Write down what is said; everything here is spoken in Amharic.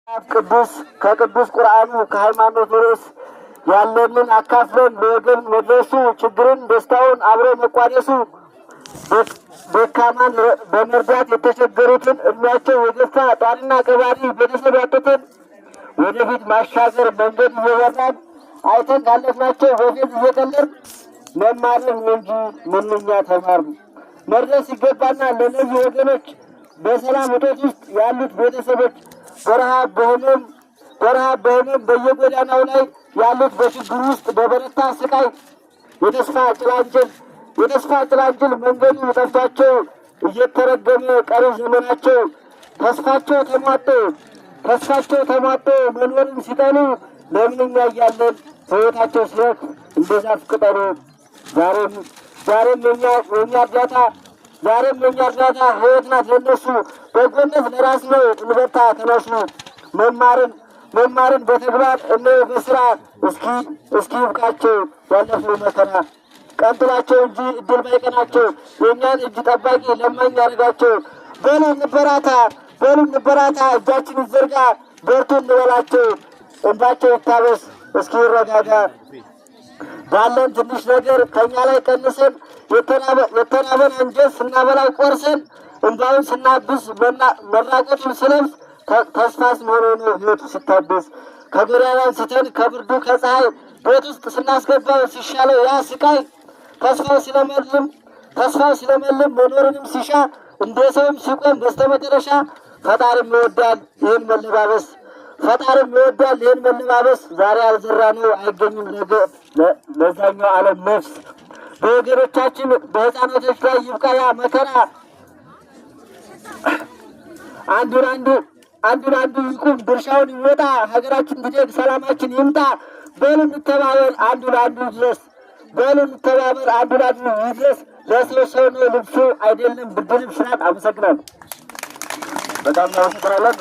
ከቅዱስ ቁርአኑ ከሃይማኖት ርዕስ ያለንን አካፍለን ለወገን መድረሱ ችግርን ደስታውን አብሮ መቋደሱ ደካማን በመርዳት የተቸገሩትን እድሜያቸው የገፋ ጧሪና ቀባሪ ቤተሰብ ያጡትን ወደፊት ማሻገር መንገድ እየበራን አይተን ካለፍናቸው በፊት እየቀለር መማርን እንጂ ምንኛ ተማርን መድረስ ይገባና ለእነዚህ ወገኖች በሰላም እጦት ውስጥ ያሉት ቤተሰቦች በረሃብ በህመም በየጎዳናው ላይ ያሉት በችግር ውስጥ በበረታ ስቃይ የተስፋ ጭላንጭል መንገዱ ጠፍቷቸው እየተረገመ ቀሪ ዘመናቸው ተስፋቸው ተሟጦ መኖርን ሲጠሉ ለምንኛ እያለን ሕይወታቸው ሲረክ እንደዛ ፍቅጠሩ ዛሬም የኛ እርዳታ ሕይወት ናት ለነሱ በጎነት ለራስ ነው እንበርታ ተነሱ መማርን በተግባር እነሆ በስራ እስኪ ይብቃቸው ያለፈው መከራ ቀንጥላቸው እንጂ እድል ባይቀናቸው የእኛን እጅ ጠባቂ ለማኝ ያደርጋቸው። በሉ እንበራታ እጃችን ይዘርጋ በርቱ እንበላቸው እንባቸው ይታበስ እስኪ ይረጋጋ። ባለን ትንሽ ነገር ከኛ ላይ ቀንሰን የተራበን አንጀት ስናበላው ቆርሰን እንባውን ስናብስ መራቆቱን ስለብስ ተስፋስ መሆኑ ነው ሕይወቱ ሲታደስ ከጎዳና አንስተን ከብርዱ ከፀሐይ ቤት ውስጥ ስናስገባው ሲሻለው ያ ስቃይ ተስፋው ሲለመልም መኖርንም ሲሻ እንደ ሰውም ሲቆም በስተመጨረሻ ፈጣሪም ይወዳል ይህን መለባበስ ዛሬ አልዘራነው አይገኝም ነገ ለዛኛው ዓለም ነፍስ በወገኖቻችን በሕፃናቶች ላይ ይብቃ ያ መከራ አንዱን አንዱ ይቁም ድርሻውን ይወጣ ሀገራችን ትደግ ሰላማችን ይምጣ። በሉ እንተባበር አንዱ ለአንዱ ይድረስ ለሰው ሰው ነው ልብሱ አይደለም ብርድ ልብስ ናት። አመሰግናለሁ። በጣም እናመሰግናለን።